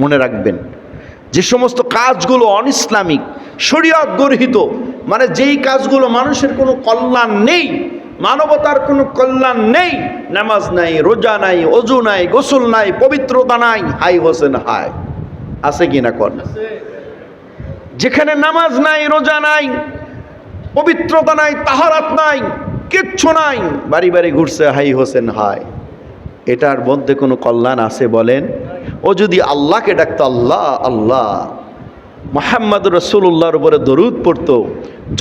মনে রাখবেন, যে সমস্ত কাজগুলো অনইসলামিক, শরীয়ত গর্হিত, মানে যেই কাজগুলো মানুষের কোনো কল্যাণ নেই, মানবতার কোনো কল্যাণ নেই, নামাজ নাই, রোজা নাই, ওযু নাই, গোসল নাই, পবিত্রতা নাই, হাই হোসেন হাই, আছে কিনা কোন? যেখানে নামাজ নাই, রোজা নাই, পবিত্রতা নাই, তাহারাত নাই, কিচ্ছু নাই, বাড়ি বাড়ি ঘুরছে হাই হোসেন হাই, এটার মধ্যে কোনো কল্যাণ আছে বলেন? ও যদি আল্লাহকে ডাকতো আল্লাহ আল্লাহ, মুহাম্মদ রাসূলুল্লাহর উপরে দরুদ পড়তো,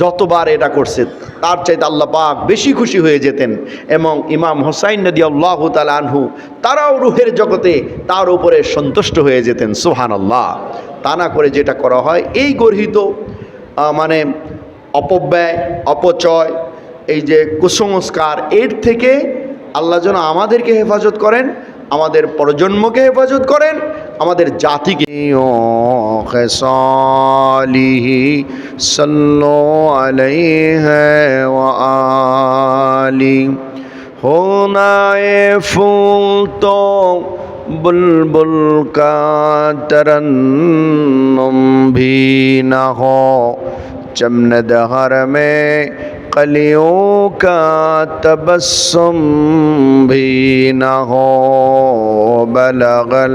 যতবার এটা করছে তার চাইতে আল্লাহ পাক বেশি খুশি হয়ে যেতেন। এবং ইমাম হোসাইন রাদিয়াল্লাহু তাআলা আনহু, তারাও রুহের জগতে তার উপরে সন্তুষ্ট হয়ে যেতেন। সুবহানাল্লাহ। তা না করে যেটা করা হয়, এই গর্হিত মানে অপব্যয়, অপচয়, এই যে কুসংস্কার, এর থেকে আল্লাহ যেন আমাদেরকে হেফাজত করেন, আমাদের প্রজন্মকে হেফাজত করেন, আমাদের জাতিকে। খেসালিহি সাল্লু আলাইহি ওয়া আলি, হোনায়ে ফুল তো বুলবুল কা तरन्नुम भी न हो, चमन दहर में कलियों का तबस्सुम भी न हो, बलगल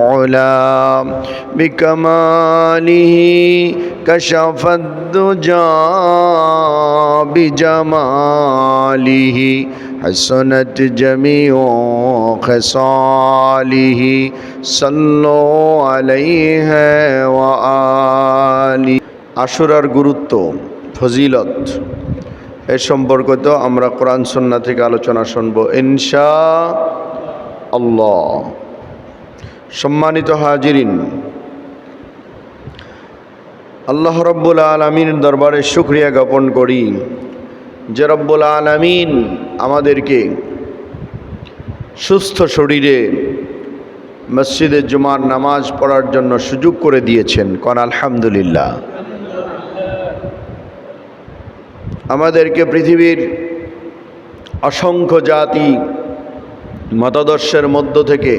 उला बिकमालिही कशफद दुजा बिजमालिही, हसनत जमीओ खसालिही सल्लु अलैहि वा आली। আশুরার গুরুত্ব, ফজিলত এ সম্পর্কিত আমরা কোরআন সুন্নাহ থেকে আলোচনা শুনব ইনশাআল্লাহ। সম্মানিত হাজিরিন, আল্লাহ রাব্বুল আলামিনের দরবারে শুকরিয়া জ্ঞাপন করি যে রব্বুল আলামিন আমাদেরকে সুস্থ শরীরে মসজিদে জুমার নামাজ পড়ার জন্য সুযোগ করে দিয়েছেন। কোন আলহামদুলিল্লাহ। আমাদেরকে পৃথিবীর অসংখ্য জাতি মতাদর্শের মধ্য থেকে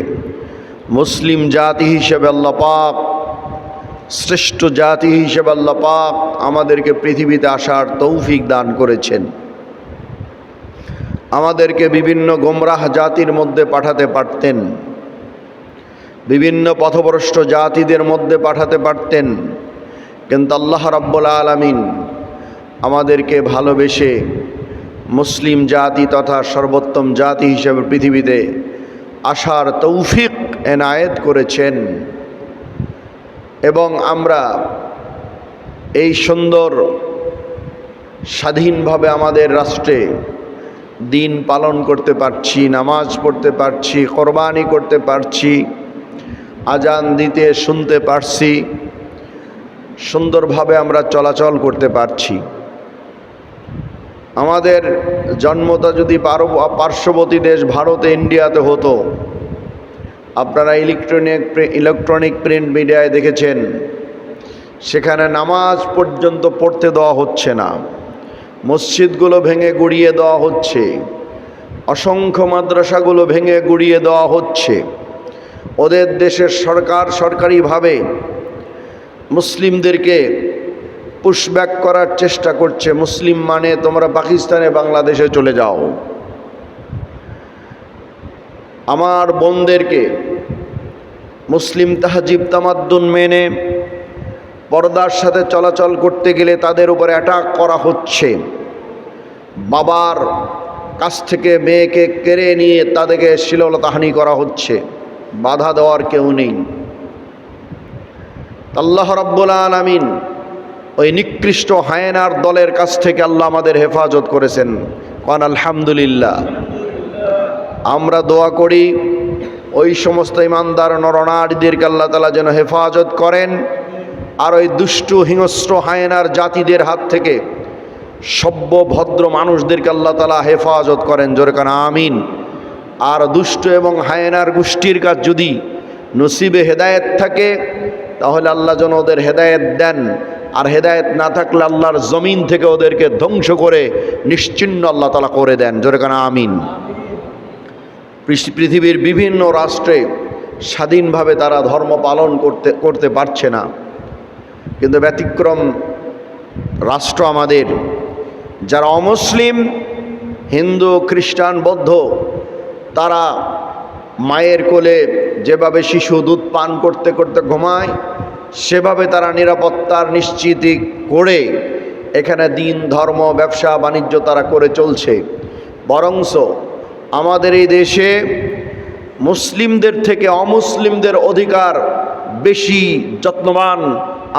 মুসলিম জাতি হিসেবে আল্লাহ পাক, শ্রেষ্ঠ জাতি হিসেবে আল্লাহ পাক আমাদেরকে পৃথিবীতে আসার তৌফিক দান করেছেন। আমাদেরকে বিভিন্ন গোমরাহ জাতির মধ্যে পাঠাতে পারতেন, বিভিন্ন পথভ্রষ্ট জাতিদের মধ্যে পাঠাতে পারতেন, কিন্তু আল্লাহ রাব্বুল আলামিন আমাদেরকে ভালোবেসে মুসলিম জাতি তথা সর্বোত্তম জাতি হিসেবে পৃথিবীতে আসার তৌফিক এনায়েত করেছেন। এবং আমরা এই সুন্দর স্বাধীনভাবে আমাদের রাষ্ট্রে দিন পালন করতে পারছি, নামাজ পড়তে পারছি, কোরবানি করতে পারছি, আজান দিতে শুনতে পারছি, সুন্দরভাবে আমরা চলাচল করতে পারছি। আমাদের জন্মটা যদি পার্শ্ববর্তী দেশ ভারতে, ইন্ডিয়াতে হতো, আপনারা ইলেকট্রনিক প্রিন্ট মিডিয়ায় দেখেছেন, সেখানে নামাজ পর্যন্ত পড়তে দেওয়া হচ্ছে না, মসজিদগুলো ভেঙে গুড়িয়ে দেওয়া হচ্ছে, অসংখ্য মাদ্রাসাগুলো ভেঙে গুড়িয়ে দেওয়া হচ্ছে। ওদের দেশের সরকার সরকারিভাবে মুসলিমদেরকে পুশব্যাক করার চেষ্টা করছে। মুসলিম মানে তোমরা পাকিস্তানে, বাংলাদেশে চলে যাও। আমার বোনদেরকে মুসলিম তাহজিব তামাদ্দুন মেনে পর্দার সাথে চলাচল করতে গেলে তাদের উপর অ্যাটাক করা হচ্ছে। বাবার কাছ থেকে মেয়েকে কেড়ে নিয়ে তাদেরকে শ্লীলতাহানি করা হচ্ছে, বাধা দেওয়ার কেউ নেই। আল্লাহ রাব্বুল আলামিন ওই নিকৃষ্ট হায়েনার দলের কাছ থেকে আল্লাহ আমাদের হেফাজত করেছেন। কারণ আলহামদুলিল্লাহ। আমরা দোয়া করি ওই সমস্ত ইমানদার নরনারীদেরকে আল্লাহ তাআলা যেন হেফাজত করেন, আর ওই দুষ্টু হিংস্র হায়েনার জাতিদের হাত থেকে সভ্য ভদ্র মানুষদেরকে আল্লাহ তাআলা হেফাজত করেন। জোরে কান আমিন। আর দুষ্ট এবং হায়েনার গোষ্ঠীর কাজ যদি নসিবে হেদায়েত থাকে তাহলে আল্লাহ যেন ওদের হেদায়েত দেন, আর হেদায়েত না থাকলে আল্লাহর জমিন থেকে ওদেরকে ধ্বংস করে নিশ্চিহ্ন আল্লাহ তাআলা করে দেন। জোরে কান আমিন। পৃথিবীর বিভিন্ন রাষ্ট্রে স্বাধীনভাবে তারা ধর্ম পালন করতে পারছে না। কিন্তু ব্যতিক্রম রাষ্ট্র আমাদের, যারা অমুসলিম, হিন্দু, খ্রিস্টান, বৌদ্ধ, তারা মায়ের কোলে যেভাবে শিশু দুধ পান করতে করতে ঘুমায়, সেভাবে তারা নিরাপত্তার নিশ্চিতি করে এখানে দিন, ধর্ম, ব্যবসা বাণিজ্য তারা করে চলছে। বরঞ্চ আমাদের এই দেশে মুসলিমদের থেকে অমুসলিমদের অধিকার বেশি যত্নবান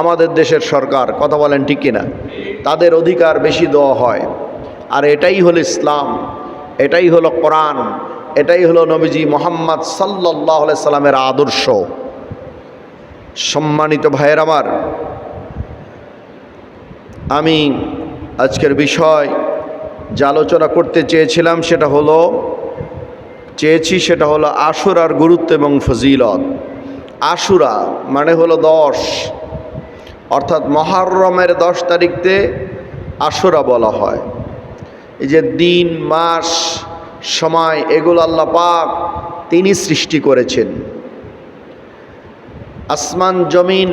আমাদের দেশের সরকার। কথা বলেন ঠিক কিনা? তাদের অধিকার বেশি দেওয়া হয়। আর এটাই হলো ইসলাম, এটাই হলো কোরআন, এটাই হলো নবীজি মুহাম্মদ সাল্লাল্লাহু আলাইহি সাল্লামের আদর্শ। সম্মানিত ভাইয়ের আমার, আমি আজকের বিষয় যে আলোচনা করতে চেয়েছিলাম সেটা হলো আশুরার গুরুত্ব এবং ফজিলত। আশুরা মানে হলো 10, অর্থাৎ মুহররমের 10 তারিখতে আশুরা বলা হয়। এই যে দিন, মাস, সময়, এগুলো আল্লাহ পাক তিনি সৃষ্টি করেছেন। আসমান, জমিন,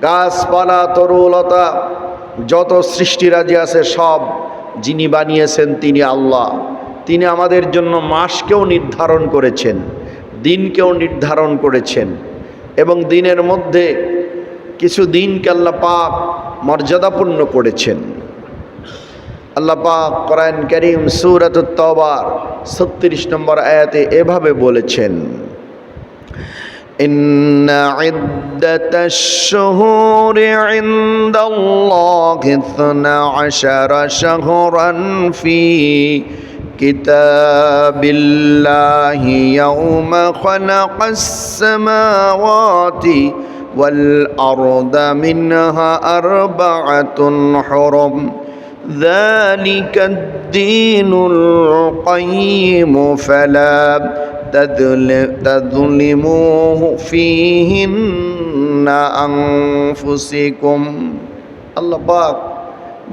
গাছপালা, তরুলতা, যত সৃষ্টিরাজি আছে সব যিনি বানিয়েছেন তিনি আল্লাহ। তিনি আমাদের জন্য মাসকেও নির্ধারণ করেছেন, দিনকেও নির্ধারণ করেছেন, এবং দিনের মধ্যে কিছু দিনকে আল্লাহ পাক মর্যাদাপূর্ণ করেছেন। আল্লাহ পাক কোরআন কারীম সূরাতুত তাওবার 36 নম্বর আয়াতে এভাবে বলেছেন, ইন্না ইদ্দাতাশ শুহুরি ইনদাল্লাহি 12 শাহরান ফি কিতাবিল্লাহি ইয়াওমা খালাকাস সামাওয়াতি ওয়াল আরদা মিনহা আরবাআতুন হুরুম ذلك الدين القيم فلا تظلموا فيهن أنفسكم। আল্লাহ পাক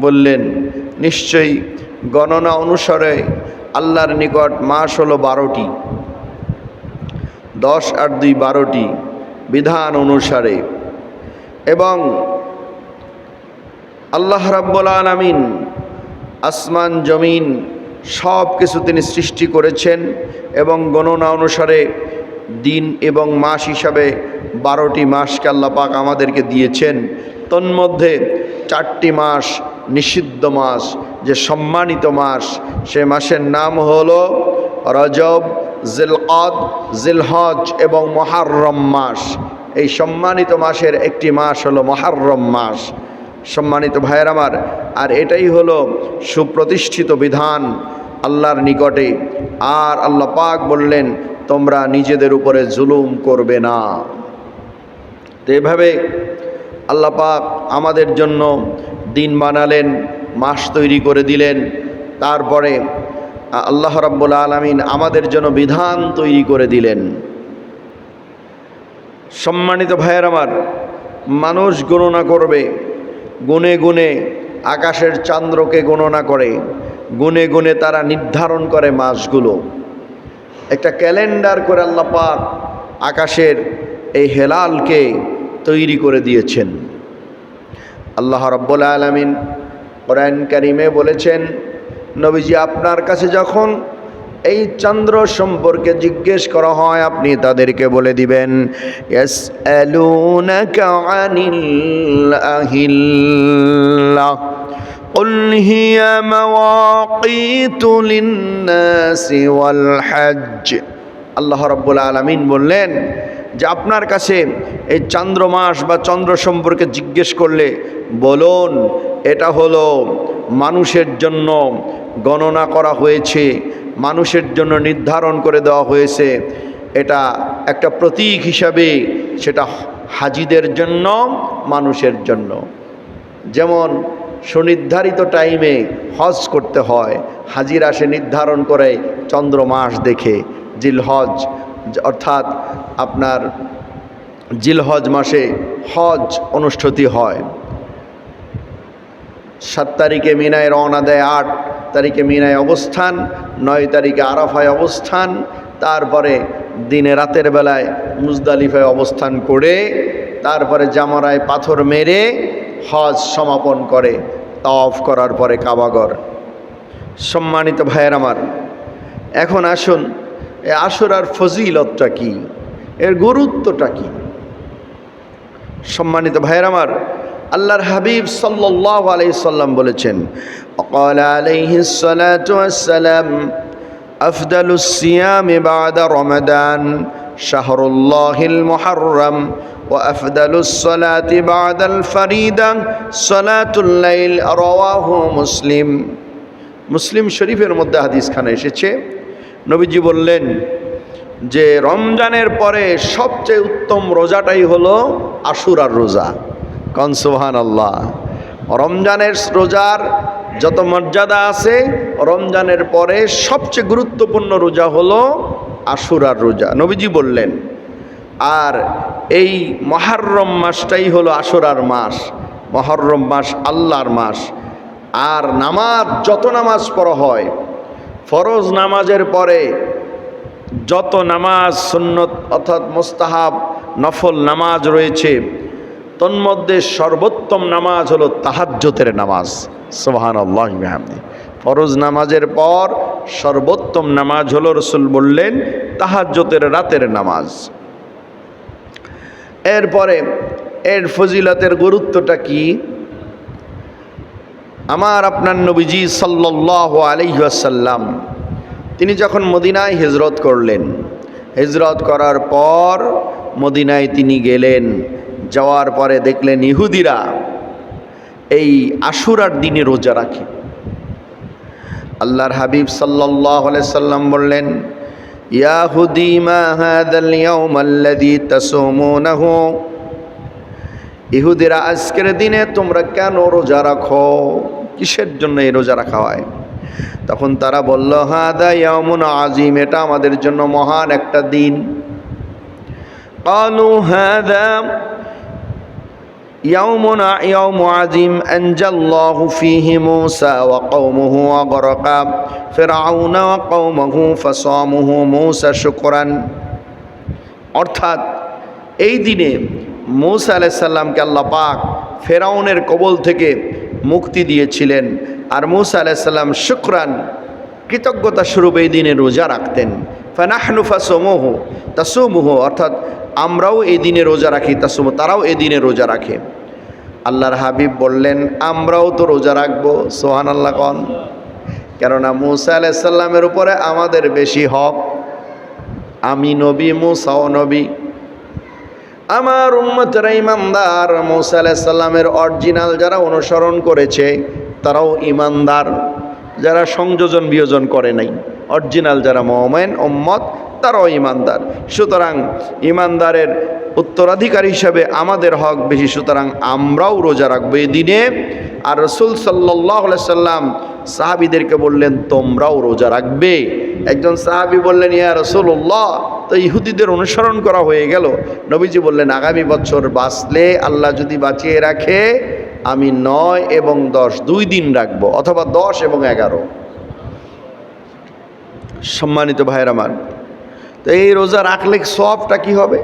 বললেন, নিশ্চয়ই গণনা অনুসারে আল্লাহর নিকট মাস হলো 12টি, 10 আর 2 12টি বিধান অনুসারে। এবং আল্লাহ রাব্বুল আলামিন আসমান, জমিন সব কিছু তিনি সৃষ্টি করেছেন এবং গণনা অনুসারে দিন এবং মাস হিসাবে 12টি মাসকে আল্লাহ পাক আমাদেরকে দিয়েছেন। তন্মধ্যে 4টি মাস নিষিদ্ধ মাস, যে সম্মানিত মাস, সে মাসের নাম হলো রজব, জিলকাদ, জিলহজ এবং মুহররম মাস। এই সম্মানিত মাসের একটি মাস হলো মুহররম মাস। সম্মানিত ভাইয়ের আমার, আর এটাই হলো সুপ্রতিষ্ঠিত বিধান আল্লাহর নিকটে। আর আল্লাহ পাক বললেন, তোমরা নিজেদের উপরে জুলুম করবে না। তো এভাবে আল্লাহ পাক আমাদের জন্য দিন বানালেন, মাস তৈরি করে দিলেন। তারপরে আল্লাহ রাব্বুল আলামিন আমাদের জন্য বিধান তৈরি করে দিলেন। সম্মানিত ভাইয়ের আমার, মানুষ গণনা করবে, গুনে গুনে আকাশের চাঁদ্রকে গণনা করে, গুনে গুনে তারা নির্ধারণ করে মাসগুলো। একটা ক্যালেন্ডার করে আল্লাহ পাক আকাশের এই হেলালকে তৈরি করে দিয়েছেন। আল্লাহ রাব্বুল আলামিন কোরআন কারীমে বলেছেন, নবীজি আপনার কাছে যখন এই চন্দ্র সম্পর্কে জিজ্ঞেস করা হয়, আপনি তাদেরকে বলে দিবেন, ইয়াসআলুনাকা আনিল আহিল্লাহ কুল হিয়া মাওয়াকিতু লিন-নাসি ওয়াল হজ্জ। আল্লাহ রাব্বুল আলামিন বললেন যে আপনার কাছে এই চন্দ্র মাস বা চন্দ্র সম্পর্কে জিজ্ঞেস করলে বলুন, এটা হলো মানুষের জন্য গণনা করা হয়েছে, মানুষের জন্য নির্ধারণ করে দেওয়া হয়েছে। এটা একটা প্রতীক হিসাবে, সেটা হাজিদের জন্য, মানুষের জন্য। যেমন সুনির্ধারিত টাইমে হজ করতে হয়, হাজিরা সে নির্ধারণ করে চন্দ্র মাস দেখে। জিলহজ অর্থাৎ আপনার জিলহজ মাসে হজ অনুষ্ঠিত হয়। 7 তারিখে মিনায় রওনা দেয়, 8 তারিখে মিনায় অবস্থান, 9 তারিখে আরাফায় অবস্থান, তারপরে দিনে রাতের বেলায় মুজদালিফায় অবস্থান করে তারপরে জামরায় পাথর মেরে হজ সমাপন করে, তাওয়াফ করার পরে কাবাগর। সম্মানিত ভাইয়ের আমার, এখন আসুন এ আশুরার ফজিলতটা কি, এর গুরুত্বটা কি। সম্মানিত ভাইয়ের আমার, আল্লাহর হাবিব সাল্লাল্লাহু আলাইহি সাল্লাম বলেছেন, وقال عليه الصلاة والسلام أفضل الصيام بعد رمضان شهر الله المحرم وأفضل الصلاة بعد الفريضة صلاة الليل رواه مسلم। মুসলিম শরীফের মধ্যে হাদিসখানে এসেছে, নবীজি বললেন যে রমজানের পরে সবচেয়ে উত্তম রোজাটাই হলো আশুরার রোজা। কন সুবহানাল্লাহ। রমজানের রোজার যত মর্যাদা আছে, রমজানের পরে সবচেয়ে গুরুত্বপূর্ণ রোজা হলো আশুরার রোজা, নবীজি বললেন। আর এই মুহররম মাসটাই হলো আশুরার মাস। মুহররম মাস আল্লাহর মাস। আর নামাজ, যত নামাজ পড়া হয়, ফরজ নামাজের পরে যত নামাজ সুন্নত অর্থাৎ মুস্তাহাব নফল নামাজ রয়েছে, তন্মধ্যে সর্বোত্তম নামাজ হলো তাহাজ্জুদের নামাজ। সুবহানাল্লাহি ওয়া বিহামদিহি। ফরজ নামাজের পর সর্বোত্তম নামাজ হলো, রাসূল বললেন, তাহাজ্জুদের রাতের নামাজ। এরপরে এর ফজিলতের গুরুত্বটা কি? আমার আপনার নবীজি সাল্লাল্লাহু আলাইহি ওয়াসাল্লাম তিনি যখন মদিনায় হিজরত করলেন, হিজরত করার পর মদিনায় তিনি গেলেন। যাওয়ার পরে দেখলেন ইহুদিরা এই আশুরার দিনে রোজা রাখে। আল্লাহর হাবিব সাল্লাল্লাহু আলাইহি সাল্লাম বললেন, ইয়াহুদি মা হাযাল ইয়াউম আল্লাযী তাসুমুনাহু, ইহুদিরা আজকের দিনে তোমরা কেন রোজা রাখো? কিসের জন্য এই রোজা রাখা হয়? তখন তারা বলল, হাদা ইয়াউমুন আযীম, এটা আমাদের জন্য মহান একটা দিন। ক্বালু হাদা ইয়াউমু আযীম আনজাল্লাহু ফীহি মূসা ওয়া কওমুহু ওয়া গরাকা ফিরআউনা ওয়া কওমুহু ফাসামুহু মূসা শুকরান। অর্থাৎ এই দিনে মূসা আলাইহিস সালামকে আল্লাহ পাক ফেরাউনের কবল থেকে মুক্তি দিয়েছিলেন। আর মূসা আলাইহিস সালাম শুকরান, কৃতজ্ঞতা স্বরূপ এই দিনে রোজা রাখতেন। ফানাহনু তাসুমুহু, অর্থাৎ আমরাও এই দিনে রোজা রাখি, তাসুমু, তারাও এই দিনে রোজা রাখে। আল্লাহর হাবিব বললেন, আমরাও তো রোজা রাখবো। সুবহানাল্লাহ কন। কেননা মূসা আলাইহিস সালামের উপরে আমাদের বেশি হক। আমি নবী, মূসাও নবী। আমার উম্মতেরা ইমানদার। মূসা আলাইহিস সালামের অরিজিনাল যারা অনুসরণ করেছে তারাও ইমানদার, যারা সংযোজন বিয়োজন করে নাই, অরিজিনাল যারা মুমিন উম্মত তারাও ইমানদার। সুতরাং ইমানদারের উত্তরাধিকারী হিসাবে আমাদের হক বেশি, সুতরাং আমরাও রোজা রাখবো এই দিনে। আর রাসূল সাল্লাল্লাহু আলাইহি সাল্লাম সাহাবীদেরকে বললেন, তোমরাও রোজা রাখবে। একজন সাহাবী বললেন, ইয়া রাসূলুল্লাহ, তো ইহুদিদের অনুসরণ করা হয়ে গেল। নবীজি বললেন, আগামী বছর বাঁচলে, আল্লাহ যদি বাঁচিয়ে রাখে, আমি 9 এবং 10 2 দিন রাখবো, অথবা 10 এবং 11। সম্মানিত ভাইয়ের আমার, তো এই রোজা রাখলে সওয়াবটা কি হবে?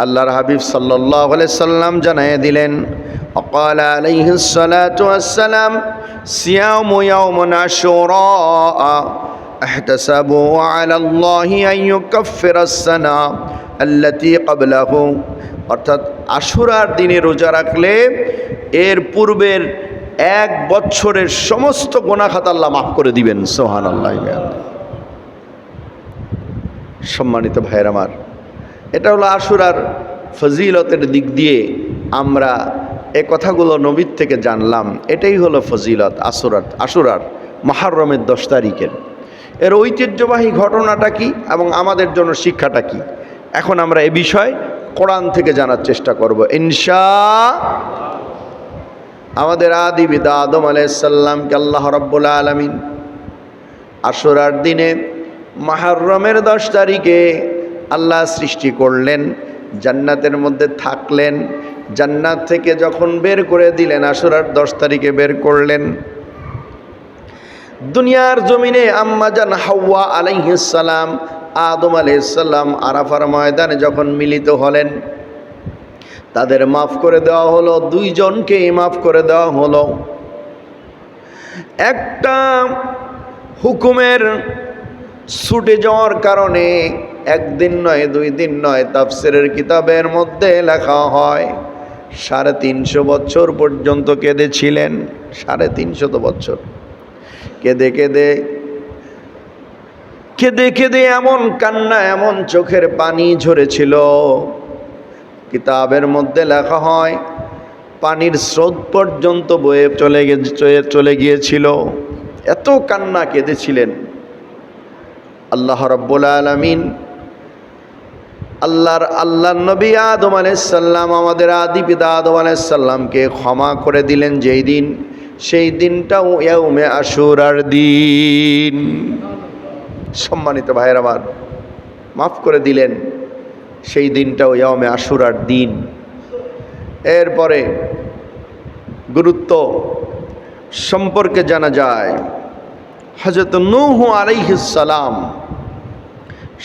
আল্লাহর হাবিব সাল্লাল্লাহু আলাইহি সাল্লাম জানিয়ে দিলেন, وقال عليه الصلاة والسلام صيام يوم عاشوراء احتسبوا على الله أن يكفر السنة التي قبله। অর্থাৎ আশুরার দিনে রোজা রাখলে এর পূর্বের 1 বছরের সমস্ত গুনাহ খাতা আল্লাহ মাফ করে দিবেন। সুবহানাল্লাহ। সম্মানিত ভাইয়ের আমার, এটা হলো আশুরার ফজিলতের দিক দিয়ে আমরা এই কথাগুলো নবীর থেকে জানলাম। এটাই হলো ফজিলত আশুরার মুহররমের 10 তারিখের। এর ঐতিহ্যবাহী ঘটনাটা কি এবং আমাদের জন্য শিক্ষাটা কি, এখন আমরা এ বিষয় কোরআন থেকে জানার চেষ্টা করব ইনশাআল্লাহ। আমাদের আদি পিতা আদম আলাইহিস সালামকে আল্লাহ রাব্বুল আলামিন আশুরার দিনে মুহররমের 10 তারিখে আল্লাহ সৃষ্টি করলেন, জান্নাতের মধ্যে থাকলেন। জান্নাত থেকে যখন বের করে দিলেন, আশুরার 10 তারিখে বের করলেন। দুনিয়ার জমিনে আম্মা জান হাওয়া আলাইহিস সালাম আদম আলাইহিস সালাম আরাফার ময়দানে যখন মিলিত হলেন, তাদের মাফ করে দেওয়া হলো, দুইজনকেই মাফ করে দেওয়া হলো। একটা হুকুমের ছুটে যাওয়ার কারণে একদিন নয়, 2 দিন নয়, তাফসীরের কিতাবের মধ্যে লেখা হয় 350 বছর পর্যন্ত কেঁদেছিলেন। 350 বছর কেঁদে কেঁদে কেঁদে কেঁদে এমন কান্না, এমন চোখের পানি ঝরেছিল, কিতাবের মধ্যে লেখা হয় পানির স্রোত পর্যন্ত বয়ে চলে গিয়েছিল। এত কান্না কেঁদেছিলেন। আল্লাহ রাব্বুল আলামিন আল্লাহর নবী আদম আলাইহিস সালাম, আমাদের আদি পিতা আদম আলাইহিস সালামকে ক্ষমা করে দিলেন যেই দিন, সেই দিনটাও ইয়াউমে আশুরার দিন। সম্মানিত ভাইয়ের আমার, মাফ করে দিলেন, সেই দিনটাও ইয়াউমে আশুরার দিন। এরপরে গুরুত্ব সম্পর্কে জানা যায়, হযরত নূহ আলাইহিস সালাম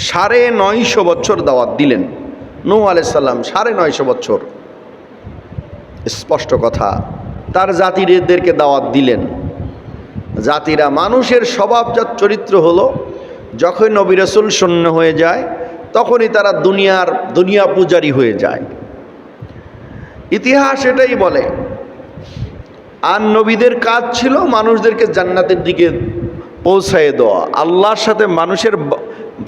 950 বছর দাওয়াত দিলেন। নূহ আলাইহিস সালাম 950 বছর, স্পষ্ট কথা, তার জাতিদেরকে দাওয়াত দিলেন। জাতিরা, মানুষের স্বভাবজাত চরিত্র হলো, যখন নবী রাসূল শূন্য হয়ে যায় তখনই তারা দুনিয়া পূজারী হয়ে যায়। ইতিহাস এটাই বলে। আর নবীদের কাজ ছিল মানুষদেরকে জান্নাতের দিকে পৌঁছায় দেওয়া, আল্লাহর সাথে মানুষের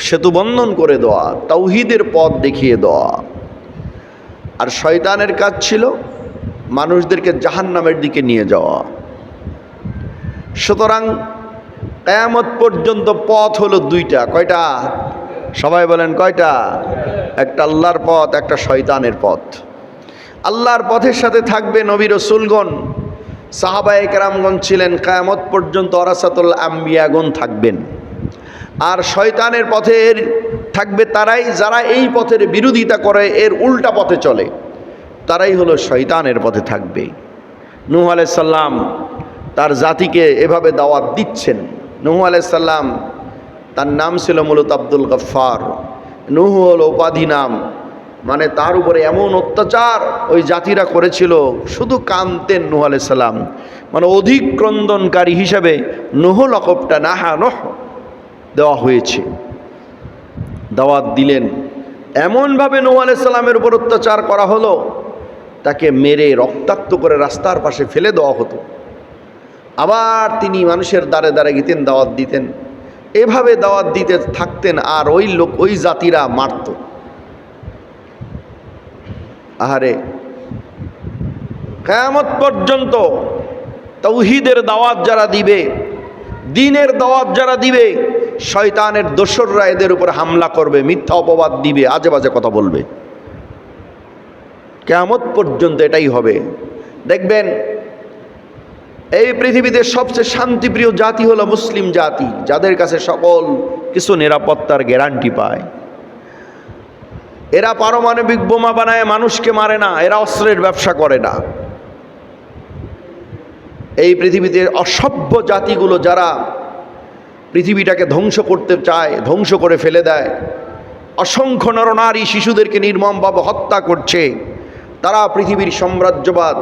সেতু বন্ধন করে দেওয়া, তাওহীদের পথ দেখিয়ে দেওয়া। আর শয়তানের কাজ ছিল মানুষদেরকে জাহান্নামের দিকে নিয়ে যাওয়া। সুতরাং কিয়ামত পর্যন্ত পথ হলো 2টা। কয়টা? সবাই বলেন কয়টা? একটা আল্লাহর পথ, একটা শয়তানের পথ। আল্লাহর পথের সাথে থাকবে নবী রাসূলগণ, সাহাবায়ে কেরামগণ ছিলেন, কিয়ামত পর্যন্ত ওয়ারাসাতুল আম্বিয়াগণ থাকবেন। আর শয়তানের পথের থাকবে তারাই, যারা এই পথের বিরোধিতা করে, এর উল্টা পথে চলে, তারাই হলো শয়তানের পথে থাকবে। নূহ আলাইহিস সালাম তার জাতিকে এভাবে দাওয়াত দিচ্ছেন। নূহ আলাইহিস সালাম, তার নাম ছিল মূলত আব্দুল গফফার। নূহ হলো উপাধি নাম, মানে তার উপরে এমন অত্যাচার ওই জাতিরা করেছিল, শুধু কানতেন নূহ আলাইহিস সালাম, মানে অধিক ক্রন্দনকারী হিসাবে নূহ লকবটা নাহা নূহ দেওয়া হয়েছে। দাওয়াত দিলেন, এমনভাবে নূহ আলাইহিস সালামের উপর অত্যাচার করা হলো, তাকে মেরে রক্তাক্ত করে রাস্তার পাশে ফেলে দেওয়া হতো। আবার তিনি মানুষের দ্বারে দ্বারে গিতেন, দাওয়াত দিতেন, এভাবে দাওয়াত দিতে থাকতেন। আর ওই জাতিরা মারত। আহারে, কিয়ামত পর্যন্ত তাওহীদের দাওয়াত যারা দিবে, দ্বীনের দাওয়াত যারা দিবে, শয়তানের দোসররা এদের উপর হামলা করবে, মিথ্যা অপবাদ দিবে, আজে বাজে কথা বলবে। কিয়ামত পর্যন্ত এটাই হবে। দেখবেন এই পৃথিবীতে সবচেয়ে শান্তিপ্রিয় জাতি হলো মুসলিম জাতি, যাদের কাছে সকল কিছু নিরাপত্তার গ্যারান্টি পায়। এরা পারমাণবিক বোমা বানায় মানুষকে মারে না, এরা অস্ত্রের ব্যবসা করে না। এই পৃথিবীতে অসভ্য জাতিগুলো যারা পৃথিবীটাকে ধ্বংস করতে চায়, ধ্বংস করে ফেলে দেয়, অসংখ্য নরনারী শিশুদেরকে নির্মমভাবে হত্যা করছে, তারা পৃথিবীর সাম্রাজ্যবাদ,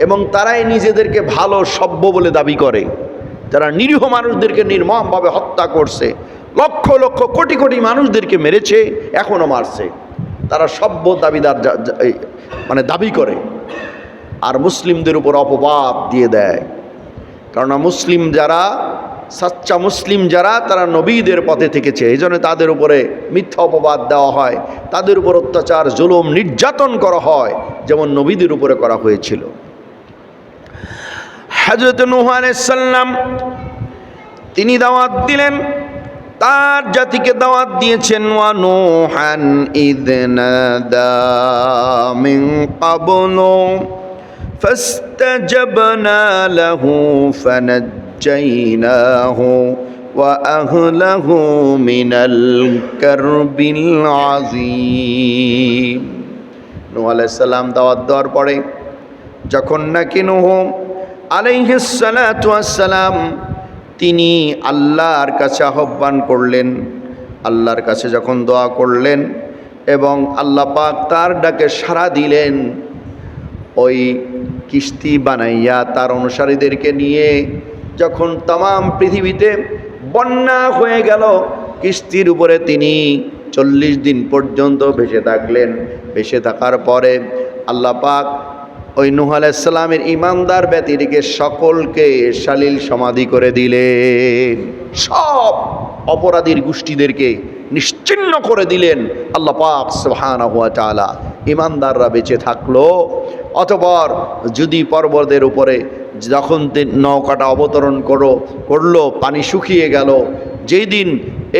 এবং তারাই নিজেদেরকে ভালো সভ্য বলে দাবি করে। যারা নিরীহ মানুষদেরকে নির্মমভাবে হত্যা করছে, লক্ষ লক্ষ কোটি কোটি মানুষদেরকে মেরেছে, এখনো মারছে, তারা সভ্য দাবিদার মানে দাবি করে। আর মুসলিমদের উপর অপবাদ দিয়ে দেয়। কেননা মুসলিম যারা, সাচ্চা মুসলিম যারা, তারা নবীদের পথে থেকেছে, এই জন্য তাদের উপরে মিথ্যা অপবাদ দেওয়া হয়, তাদের উপর অত্যাচার, জুলুম, নির্যাতন করা হয়, যেমন নবীদের উপরে করা হয়েছিল। হযরত নূহ আলাইহিস সালাম তিনি দাওয়াত দিলেন, তার জাতিকে দাওয়াত দিয়েছেন। ওয়া নূহান ইয নাদা মিন ক্বাবলু ফাস্তাজাবনা লাহু ফানাজ্জাইনাহু ওয়া আহলাহু মিনাল কারবিল আযীম। নূহ আলাইহিস সালাম দাওয়াত দেওয়ার পরে যখন নাকি নূহ আলাইহিস সালাতু ওয়াস সালাম তিনি আল্লাহর কাছে আহ্বান করলেন, আল্লাহর কাছে যখন দোয়া করলেন এবং আল্লাহ পাক তার ডাকে সাড়া দিলেন, ওই কিস্তি বানাইয়া তার অনুসারীদেরকে নিয়ে যখন তাম পৃথিবীতে বন্যা হয়ে গেল, কিস্তির উপরে তিনি 40 দিন পর্যন্ত ভেসে থাকলেন। ভেসে থাকার পরে আল্লাহ পাক ওই নূহ আলাইহিস সালামের ঈমানদার ব্যক্তিকে সকলকে সালিল সমাধি করে দিলেন, সব অপরাধীর গোষ্ঠীদেরকে নিশ্চিহ্ন করে দিলেন আল্লাহ পাক সুবহানাহু ওয়া তাআলা। ঈমানদাররা বেঁচে থাকলো। অতঃপর যদি পর্বতের উপরে যখন নৌকাটা অবতরণ করলো, পানি শুকিয়ে গেল, যেই দিন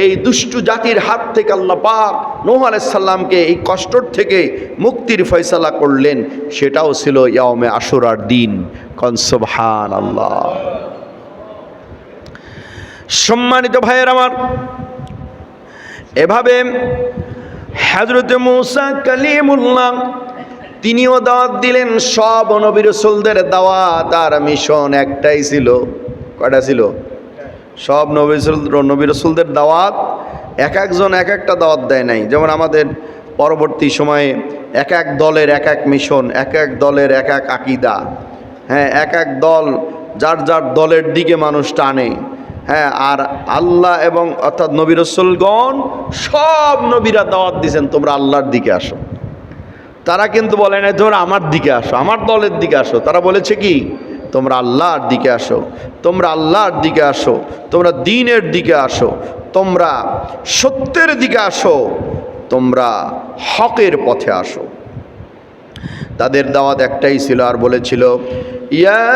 এই দুষ্টু জাতির হাত থেকে আল্লাহ পাক নূহ আলাইহিস সালামকে এই কষ্টর থেকে মুক্তির ফয়সালা করলেন, সেটাও ছিল ইয়াউমে আশুরার দিন। কন সুবহানাল্লাহ। সম্মানিত ভাইয়ের আমার, এভাবে হযরত মূসা কালিমুল্লাহ তিনিও দাওয়াত দিলেন। সব নবী রাসূলদের দাওয়াত আর মিশন একটাই ছিল। কয়টা ছিল? সব নবী রাসূলদের দাওয়াত এক একজন এক একটা দাওয়াত দেয় নাই। যেমন আমাদের পরবর্তী সময়ে এক এক দলের এক এক মিশন, এক এক দলের এক এক আকীদা। হ্যাঁ, এক এক দল যার যার দলের দিকে মানুষ টানে। হ্যাঁ, আর আল্লাহ এবং অর্থাৎ নবী রাসূলগণ সব নবীরা দাওয়াত দিয়েছেন তোমরা আল্লাহর দিকে আসো। তারা কিন্তু বলে নাই তোমরা আমার দিকে আসো, আমার দলের দিকে আসো। তারা বলেছে কি, তোমরা আল্লাহর দিকে আসো, তোমরা আল্লাহর দিকে আসো, তোমরা দ্বীনের দিকে আসো, তোমরা সত্যের দিকে আসো, তোমরা হকের পথে আসো। তাদের দাওয়াত একটাই ছিল, আর বলেছিল ইয়া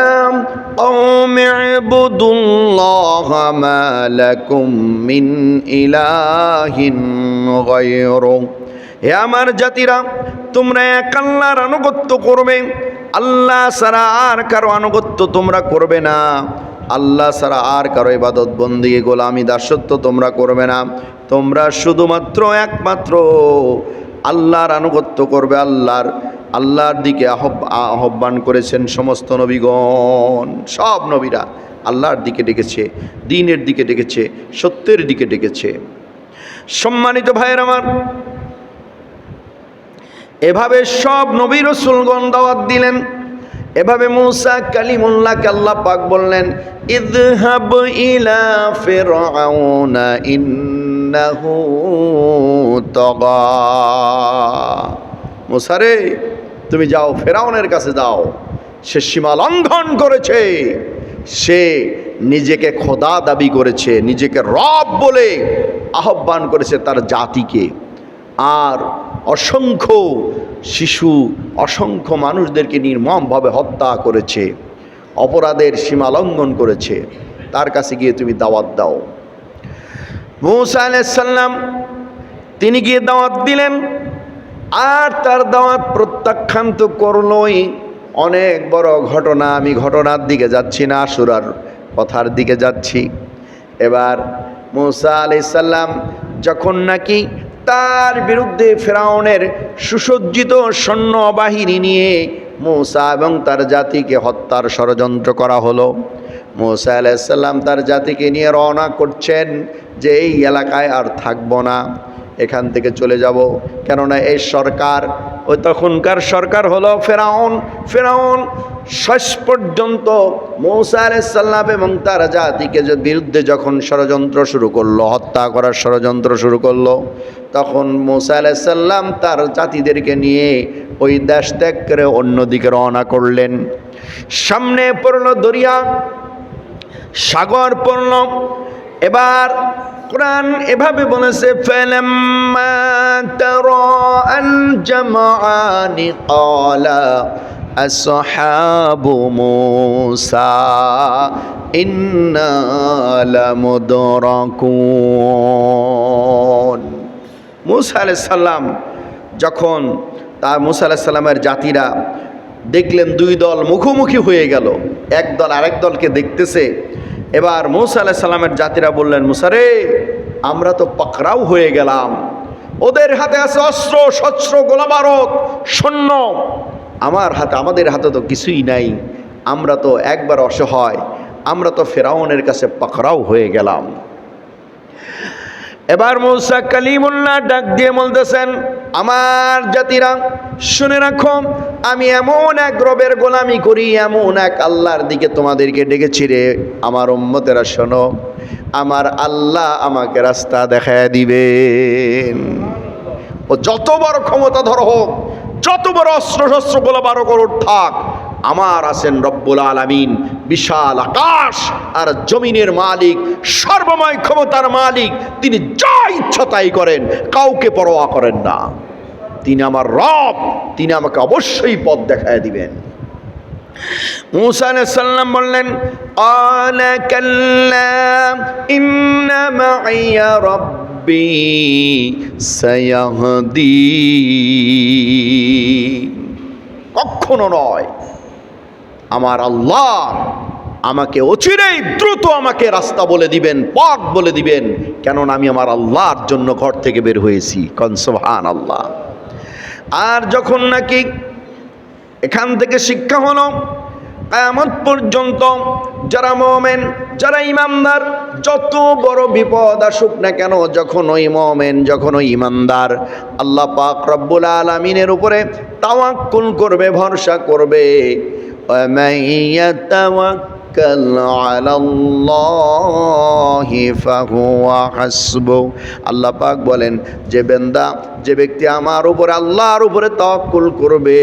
কওমি ইবুদুল্লাহা মা লাকুম মিন ইলাহিন গায়রু। হে আমার জাতিরা, তোমরা এক আল্লাহর আনুগত্য করবে, আল্লাহ ছাড়া আর কারো আনুগত্য তোমরা করবে না। আল্লাহ ছাড়া আর কারো ইবাদত বন্দেগী গোলামি দাসত্ব তোমরা করবে না। তোমরা শুধুমাত্র একমাত্র আল্লাহর আনুগত্য করবে। আল্লাহর দিকে আহ্বান করেছেন সমস্ত নবীগণ। সব নবীরা আল্লাহর দিকে ডেকেছে, দ্বীনের দিকে ডেকেছে, সত্যের দিকে ডেকেছে। সম্মানিত ভাইয়ের আমার, এভাবে সব নবী রাসূলগণ দাওয়াত দিলেন। এভাবে মূসা কালিমুল্লাহকে আল্লাহ পাক বললেন ইযহাব ইলা ফিরআউনা ইন্নাহু তাগা। মূসা রে, তুমি যাও, ফিরআউনের কাছে যাও, সে সীমা লঙ্ঘন করেছে, সে নিজেকে খোদা দাবি করেছে, নিজেকে রব বলে আহ্বান করেছে তার জাতিকে, আর অসংখ্য শিশু, অসংখ্য মানুষদেরকে নির্মমভাবে হত্যা করেছে, অপরাধের সীমা লঙ্ঘন করেছে। তার কাছে গিয়ে তুমি দাওয়াত দাও। মূসা আলাইহিস সালাম তিনি গিয়ে দাওয়াত দিলেন, আর তার দাওয়াত প্রত্যাখ্যান তো করলই। অনেক বড় ঘটনা, আমি ঘটনার দিকে যাচ্ছি না, আশুরার কথার দিকে যাচ্ছি। এবার মূসা আলাইহিস সালাম যখন নাকি তার বিরুদ্ধে ফিরআউনের সুসজ্জিত সৈন্যবাহিনী নিয়ে মূসা এবং তার জাতিকে হত্যার ষড়যন্ত্র করা হলো, মূসা আলাইহিস সালাম তার জাতিকে নিয়ে রওনা করছেন যে এই এলাকায় আর থাকবো না, এখান থেকে চলে যাব। কেননা এই সরকার, ওই তখনকার সরকার হলো ফিরআউন। ফিরআউন শেষ পর্যন্ত মূসা আলাইহিস সালাম এবং তার জাতিকে বিরুদ্ধে যখন ষড়যন্ত্র শুরু করলো, হত্যা করার ষড়যন্ত্র শুরু করলো, তখন মূসা আলাইহিস সালাম তার জাতিদেরকে নিয়ে ওই দেশ ত্যাগ করে অন্যদিকে রওনা করলেন। সামনে পড়ল দরিয়া, সাগর পড়ল। এবার কোরআন এভাবে বলেছে ফালাম্মা তারাআল জামআনি ক্বালা আসহাবু মূসা ইন্না লামুদরাকুন। মূসা আলাইহিস সালাম যখন মূসা আলাইহিস সালামের জাতিরা দেখলেন দুই দল মুখোমুখি হয়ে গেল, এক দল আরেক দলকে দেখতেছে। এবার মূসা আলাইহিস সালামের জাতিরা বললেন, মূসা রে, আমরা তো পাকড়াও হয়ে গেলাম, ওদের হাতে আছে অস্ত্র শস্ত্র গোলাবারুদ সৈন্য, আমাদের হাতে তো কিছুই নাই, আমরা তো একবার অসহায়, আমরা তো ফিরআউনের কাছে পাকড়াও হয়ে গেলাম। এবার মূসা কালিমুল্লাহ ডাক দিয়ে বলতেছেন, আমার জাতিরা শুনে রাখো, আমি এমন এক রবের গোলামি করি, এমন এক আল্লাহর দিকে তোমাদেরকে ডেকেছি রে আমার উম্মতেরা, শোনো, আমার আল্লাহ আমাকে রাস্তা দেখায় দিবেন। ও যত বড় ক্ষমতাধর হোক, যত বড় অস্ত্র শস্ত্র গোলা বারো করোড় থাক, আমার আছেন রব্বুল আলামিন, বিশাল আকাশ আর জমিনের মালিক, সর্বময় ক্ষমতার মালিক। তিনি যা ইচ্ছা তাই করেন, কাউকে পরোয়া করেন না। তিনি আমার রব, তিনি আমাকে অবশ্যই পথ দেখায় দিবেন। মূসা আলাইহিস সালাম বললেন, আলা কাল্লা ইন্না মাইয়া রাব্বি সায়াহদিন। কখনো নয়, আমার আল্লাহ আমাকে অচিরেই দ্রুত আমাকে রাস্তা বলে দিবেন, পথ বলে দিবেন, কেননা আমি আমার আল্লাহর জন্য ঘর থেকে বের হয়েছি। কোন সুবহানাল্লাহ। আর যখন নাকি এখান থেকে শিক্ষা হলো, কিয়ামত পর্যন্ত যারা মুমিন, যারা ঈমানদার, যত বড় বিপদ আসুক না কেন, যখন ওই মুমিন, যখন ওই ঈমানদার আল্লাহ পাক রব্বুল আলামিনের উপরে তাওয়াক্কুল করবে, ভরসা করবে, ওয়া মান ইয়াতাওয়াক্কাল আলাল্লাহি ফাহুয়া হাসবুহ। আল্লাহ পাক বলেন, যে বান্দা, যে ব্যক্তি আমার উপরে, আল্লাহর উপরে তাওয়াক্কুল করবে,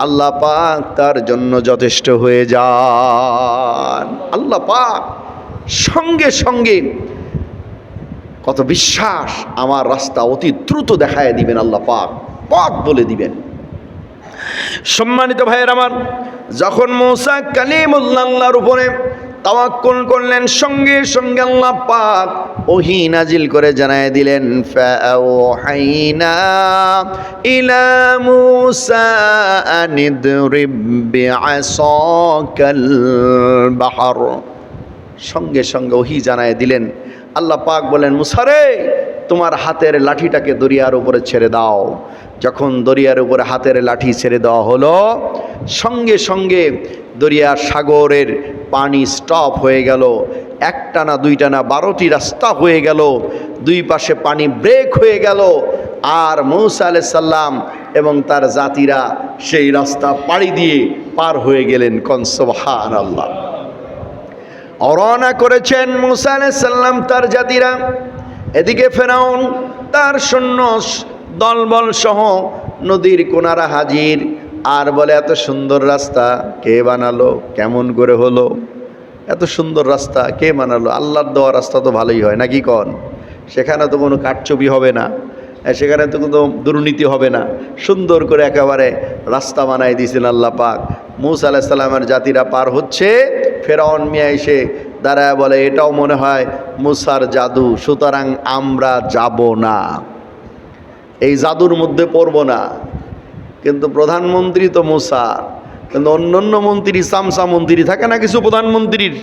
আল্লাহ পাক তার জন্য যথেষ্ট হয়ে যান। আল্লাহ পাক সঙ্গে সঙ্গে কত বিশ্বাস, আমার রাস্তা অতি দ্রুত দেখায় দিবেন, আল্লাহ পাক পথ বলে দিবেন। সম্মানিত ভাইয়ের আমার, যখন মূসা কালিমুল্লাহ আল্লাহর উপরে তাওয়াক্কুল করলেন, সঙ্গে সঙ্গে আল্লাহ পাক ওহী নাজিল করে জানায় দিলেন, ফাআওহাইনা ইলা মূসা আনিদরিব বিআসাকাল বাহর। সঙ্গে সঙ্গে ওহী জানায় দিলেন, আল্লাহ পাক বলেন, মূসা রে, তোমার হাতের লাঠিটাকে দরিয়ার উপরে ছেড়ে দাও। যখন দরিয়ার উপরে হাতের লাঠি ছেড়ে দেওয়া হলো, সঙ্গে সঙ্গে দরিয়ার সাগরের পানি স্টপ হয়ে গেল। একটা না, দুইটা না, 12টি রাস্তা হয়ে গেল, দুই পাশে পানি ব্রেক হয়ে গেল। আর মূসা আলাইহিস সালাম এবং তার জাতিরা সেই রাস্তা পাড়ি দিয়ে পার হয়ে গেলেন। কোন সুবহানাল্লাহ। রওনা করেছেন মূসা আলাইহিস সালাম, তার জাতিরা। এদিকে ফেরাউন তার সৈন্য দলবল সহ নদীর কোনারা হাজির, আর বলে, এত সুন্দর রাস্তা কে বানালো, কেমন করে হলো? এত সুন্দর রাস্তা কে বানালো? আল্লাহর দেওয়া রাস্তা তো ভালোই হয় নাকি কন? সেখানে তো কোনো কারচুপি হবে না, সেখানে তো কোনো দুর্নীতি হবে না, সুন্দর করে একেবারে রাস্তা বানাই দিয়েছেন আল্লাহ পাক। মূসা আলাইহিস সালামের জাতিরা পার হচ্ছে, ফেরাউন মিয়া এসে দাঁড়ায় বলে, এটাও মনে হয় মূসার জাদু, সুতরাং আমরা যাব না, এই জাদুর মধ্যে পড়ব না। কিন্তু প্রধানমন্ত্রী তো মূসা, কিন্তু অন্যান্য মন্ত্রী, সামসা মন্ত্রী থাকে না কিছু প্রধানমন্ত্রীর,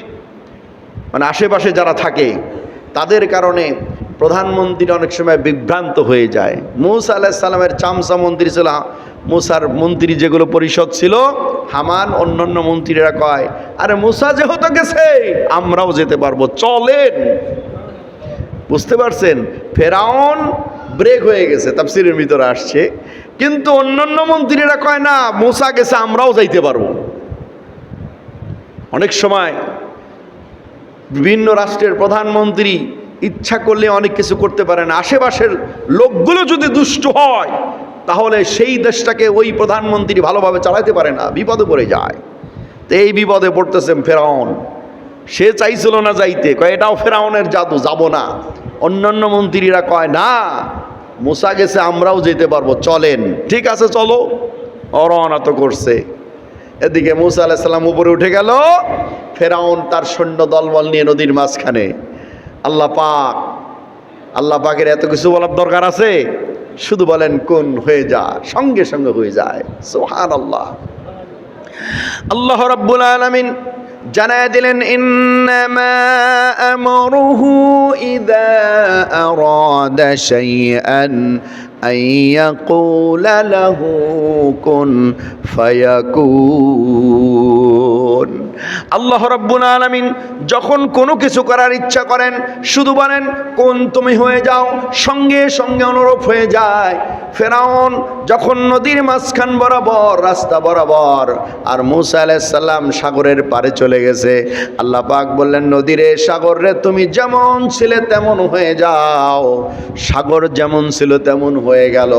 মানে আশেপাশে যারা থাকে, তাদের কারণে প্রধানমন্ত্রী অনেক সময় বিভ্রান্ত হয়ে যায়। মূসা আলাইহিস সালামের চামচা মন্ত্রী ছিল, মূসার মন্ত্রী যেগুলো পরিষদ ছিল, হামান, অন্যান্য মন্ত্রীরা কয়, আরে মূসা যেহেতু গেছে আমরাও যেতে পারবো, চলেন। বুঝতে পারছেন? ফেরাউন ব্রেক হয়ে গেছে, তাফসীরের ভিতরে আসছে, কিন্তু অন্যান্য মন্ত্রীরা কয় না, মূসা গেছে আমরাও যাইতে পারবো। অনেক সময় বিভিন্ন রাষ্ট্রের প্রধানমন্ত্রী ইচ্ছা করলে অনেক কিছু করতে পারে না, আশেপাশের লোকগুলো যদি দুষ্ট হয় তাহলে সেই দেশটাকে ওই প্রধানমন্ত্রী ভালোভাবে চালাতে পারে না, বিপদে পড়ে যায়। তো এই বিপদে পড়তেছেন ফেরাউন। সে চাইছিল না যাইতে, কয় এটাও ফেরাউনের জাদু, যাব না। অন্যান্য মন্ত্রীরা কয় না, মূসা গেছে আমরাও যেতে পারবো, চলেন। ঠিক আছে চলো, রওনা তো করছে। এদিকে মূসা আলাইহিস সালাম উপরে উঠে গেল, ফেরাউন তার সৈন্য দলবল নিয়ে নদীর মাঝখানে। আল্লাহ পাকের এত কিছু বলার দরকার আছে? শুধু বলেন কোন হয়ে যায়, সঙ্গে সঙ্গে হয়ে যায়। সুবহানাল্লাহ। আল্লাহ রাব্বুল আলামিন জানায় দিলেন, ইন্নামা আমরুহু ইযা আরাদা শাইআন আইয়াকুলা লাহু কুন ফায়াকুন। আল্লাহ রাব্বুল আলামিন যখন কোনো কিছু করার ইচ্ছা করেন শুধু বলেন কোন, তুমি হয়ে যাও, সঙ্গে সঙ্গে অনুরূপ হয়ে যায়। ফেরাউন যখন নদীর মাঝখান বরাবর, রাস্তা বরাবর, আর মূসা আলাইহিস সালাম সাগরের পারে চলে গেছে, আল্লাহ পাক বললেন নদীরে, সাগর রে, তুমি যেমন ছিলে তেমন হয়ে যাও। সাগর যেমন ছিল তেমন হয়ে গেল।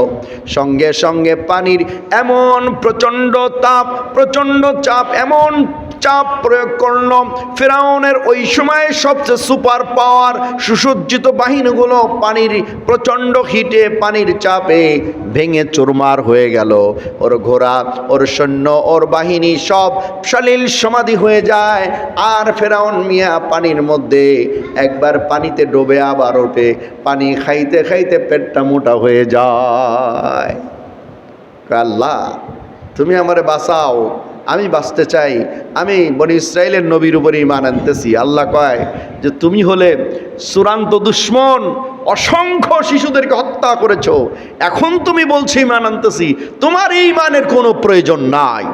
সঙ্গে সঙ্গে পানির এমন প্রচণ্ড তাপ, প্রচণ্ড চাপ, এমন চাপ প্রয়োগ করল, ফেরাউনের ওই সময় সবচেয়ে সুপার পাওয়ার সুসজ্জিত বাহিনীগুলো পানির প্রচণ্ড হিটে, পানির চাপে ভেঙে চুরমার হয়ে গেল। ওর ঘোড়া, ওর সৈন্য, ওর বাহিনী সব সলিল সমাধি হয়ে যায়। আর ফেরাউন মিয়া পানির মধ্যে একবার পানিতে ডুবে আবার ওঠে, পানি খাইতে খাইতে পেটটা মোটা হয়ে যায়। আল্লাহ, তুমি আমারে বাঁচাও, আমি বাঁচতে চাই, আমি বনি ইসরাইলের নবীর উপরে ঈমান আনতেছি। আল্লাহ কয় যে তুমি হলে চূড়ান্ত দুশ্মন, অসংখ্য শিশুদেরকে হত্যা করেছো, এখন তুমি বলছো ঈমান আনতেছি, তোমার এই ঈমানের কোনো প্রয়োজন নাই।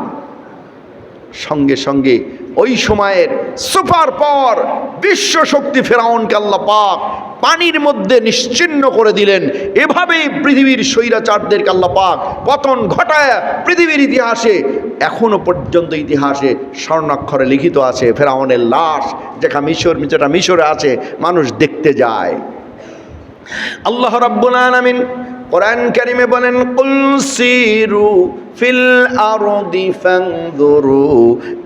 সঙ্গে সঙ্গে ওই সময়ের সুপার পাওয়ার বিশ্ব শক্তি ফেরাউনকে আল্লাহ পাক পানির মধ্যে নিশ্চিহ্ন করে দিলেন। এভাবেই পৃথিবীর স্বৈরাচারদেরকে আল্লাহ পাক পতন ঘটায় পৃথিবীর ইতিহাসে এখনো পর্যন্ত ইতিহাসে স্বর্ণাক্ষরে লিখিত আছে। ফেরাউনের লাশ যেটা মিশরে আছে, মানুষ দেখতে যায়। আল্লাহ রাব্বুল আলামিন কোরআন কারীমে বলেন, কুল সিরু ফিল আরদি ফানজুরু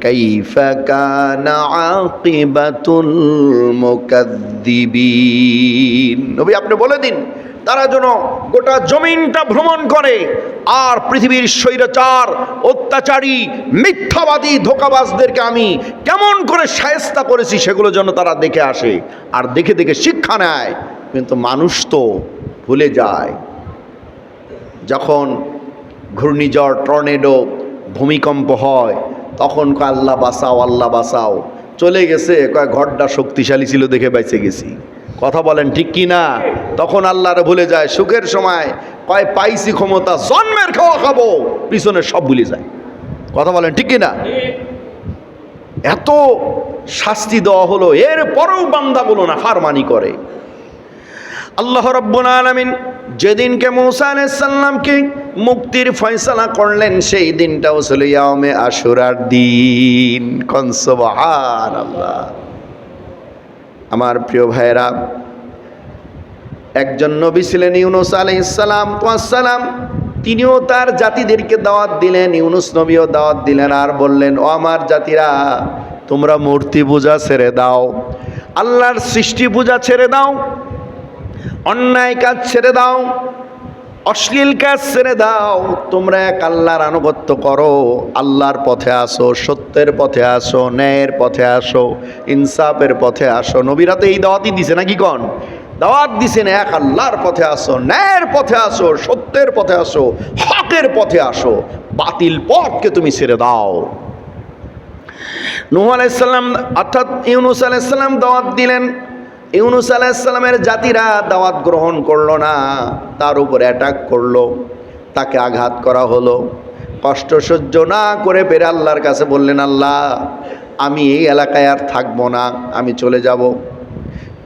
কাইফা কানা আকিবাতুল মুকাদ্দিবিন। নবী, আপনি বলে দিন তারা যেন গোটা জমিনটা ভ্রমণ করে আর পৃথিবীর স্বৈরাচার, অত্যাচারী, মিথ্যাবাদী, ধোঁকাবাজদেরকে আমি কেমন করে শায়েস্তা করেছি সেগুলো যেন তারা দেখে আসে আর দেখে দেখে শিক্ষা নেয়। কিন্তু মানুষ তো ভুলে যায়। যখন ঘূর্ণিঝড়, টর্নেডো, ভূমিকম্প হয় তখন কয় আল্লাহ বাঁচাও, আল্লাহ বাঁচাও। চলে গেছে, কয় ঘরটা শক্তিশালী ছিল দেখে বেঁচে গেছি। কথা বলেন ঠিক কি না? তখন আল্লাহরে ভুলে যায়। সুখের সময় কয় পাইছি ক্ষমতা, জন্মের খাওয়া খাবো, পিছনে সব ভুলে যায়। কথা বলেন ঠিক কি না? এত শাস্তি দেওয়া হলো, এর পরেও বান্দাগুলো নাফরমানি করে। আল্লাহ রাব্বুল আলামিন যেদিনকে মূসা আলাইহিস সালামকে মুক্তির ফয়সালা করলেন, সেই দিনটাও ছিল ইয়াউমে আশুরার দিন। কোন সুবহানাল্লাহ। আমার প্রিয় ভাইরা, একজন নবী ছিলেন ইউনূস আলাইহিস সালাম। তিনিও তার জাতিদেরকে দাওয়াত দিলেন, ইউনূস নবীও দাওয়াত দিলেন আর বললেন, ও আমার জাতিরা, তোমরা মূর্তি পূজা ছেড়ে দাও, আল্লাহর সৃষ্টি পূজা ছেড়ে দাও, অন্যায় কাজ ছেড়ে দাও, অশ্লীল কাজ ছেড়ে দাও, তোমরা এক আল্লাহর আনুগত্য করো, আল্লাহর পথে আসো, সত্যের পথে আসো, ন্যায়ের পথে আসো, ইনসাফের পথে আসো। নবীরা তো এই দাওয়াতই দিছে নাকি? কোন দাওয়াত দিছেন? এক আল্লাহর পথে আসো, ন্যায়ের পথে আসো, সত্যের পথে আসো, হকের পথে আসো, বাতিল পথকে তুমি ছেড়ে দাও। নূহ আলাইহিস সালাম অর্থাৎ ইউনূস আলাইহিস সালাম দাওয়াত দিলেন। ইউনূস আলাইহিস সালামের জাতিরা দাওয়াত গ্রহণ করলো না, তার উপর অ্যাটাক করলো, তাকে আঘাত করা হলো। কষ্ট সহ্য না করে পেরে আল্লাহর কাছে বললেন, আল্লাহ, আমি এই এলাকায় আর থাকবো না, আমি চলে যাব।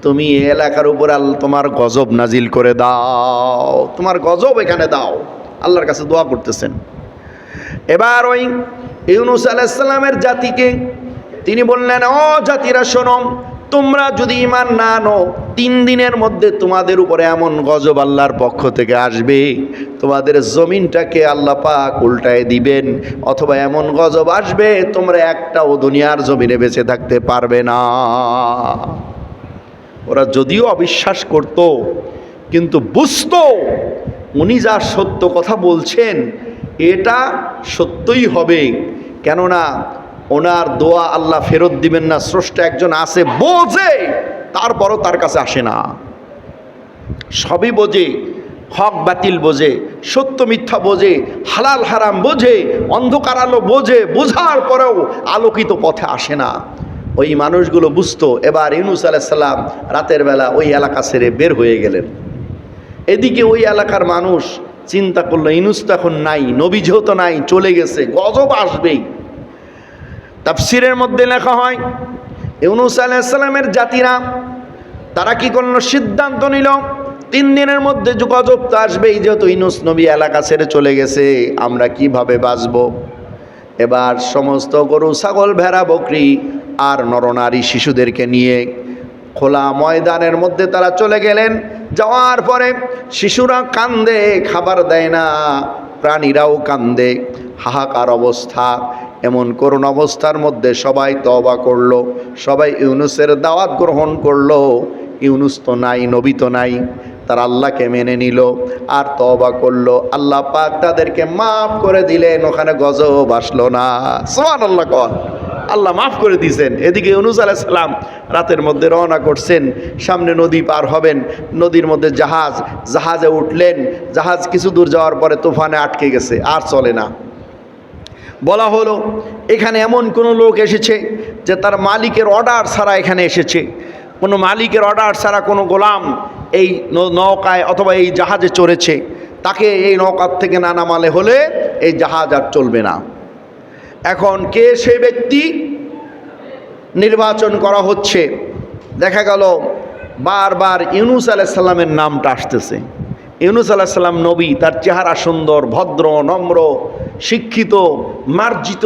তুমি এই এলাকার উপর আল্লাহ তোমার গজব নাজিল করে দাও, তোমার গজব এখানে দাও। আল্লাহর কাছে দোয়া করতেছেন। এবার ওই ইউনূস আলাইহিস সালামের জাতিকে তিনি বললেন, ও জাতিরা শোনো, তোমরা যদি ঈমান না আনো, 3 দিনের মধ্যে তোমাদের উপরে এমন গজব আল্লাহর পক্ষ থেকে আসবে, তোমাদের জমিনটাকে আল্লাহ পাক উল্টায় দিবেন, অথবা এমন গজব আসবে তোমরা একটাও দুনিয়ার জমিনে বেঁচে থাকতে পারবে না। ওরা যদিও অবিশ্বাস করত, কিন্তু বুঝতো উনি যা সত্য কথা বলছেন এটা সত্যই হবে। কেননা ওনার দোয়া আল্লাহ ফেরত দিবেন না, স্রষ্টা একজন আছে, বোঝে, তারপরও তার কাছে আসে না। সবই বোঝে, হক বাতিল বোঝে, সত্য মিথ্যা বোঝে, হালাল হারাম বোঝে, অন্ধকার আলো বোঝে, বোঝার পরেও আলোকিত পথে আসে না। ওই মানুষগুলো বুঝতো। এবার ইউনূস আলাইহিস সালাম রাতের বেলা ওই এলাকা ছেড়ে বের হয়ে গেলেন। এদিকে ওই এলাকার মানুষ চিন্তা করলো ইউনূস তো এখন নাই, নবী যেহেতু নাই, চলে গেছে, গজব আসবেই। তাফসীরের মধ্যে লেখা হয় ইউনূস আলাইহিস সালামের জাতিরা তারা কি করলো, সিদ্ধান্ত নিল 3 দিনের মধ্যে গজব তো আসবেই, যেহেতু ইউনূস নবী এলাকা ছেড়ে চলে গেছে, আমরা কিভাবে বাঁচব। এবার সমস্ত গরু ছাগল ভেড়া বকরি আর নরনারী শিশুদেরকে নিয়ে খোলা ময়দানের মধ্যে তারা চলে গেলেন। যাওয়ার পরে শিশুরা কান্দে, খাবার দেয় না, প্রাণীরাও কান্দে, হাহাকার অবস্থা। এমন করুণ অবস্থার মধ্যে সবাই তওবা করলো, সবাই ইউনূসের দাওয়াত গ্রহণ করলো। ইউনূস তো নাই, নবী তো নাই, তারা আল্লাহকে মেনে নিল আর তওবা করলো। আল্লাহ পাক তাদেরকে মাফ করে দিলেন, ওখানে গজব আসলো না। সুবহানাল্লাহ কর, আল্লাহ মাফ করে দিয়েছেন। এদিকে ইউনূস আলাইহিস সালাম রাতের মধ্যে রওনা করছেন, সামনে নদী পার হবেন, নদীর মধ্যে জাহাজে উঠলেন। জাহাজ কিছু দূর যাওয়ার পরে তুফানে আটকে গেছে, আর চলে না। বলা হলো এখানে এমন কোনো লোক এসেছে যে তার মালিকের অর্ডার ছাড়া এখানে এসেছে, কোনো মালিকের অর্ডার ছাড়া কোনো গোলাম এই নৌকায় অথবা এই জাহাজে চড়েছে, তাকে এই নৌকার থেকে না নামালে হলে এই জাহাজ আর চলবে না। এখন কে সেই ব্যক্তি নির্বাচন করা হচ্ছে। দেখা গেল বারবার ইউনূস আলাইহিস সালামের নামটা আসতেছে। ইউনূস আলাইহিস সালাম নবী, তার চেহারা সুন্দর, ভদ্র, নম্র, শিক্ষিত, মার্জিত,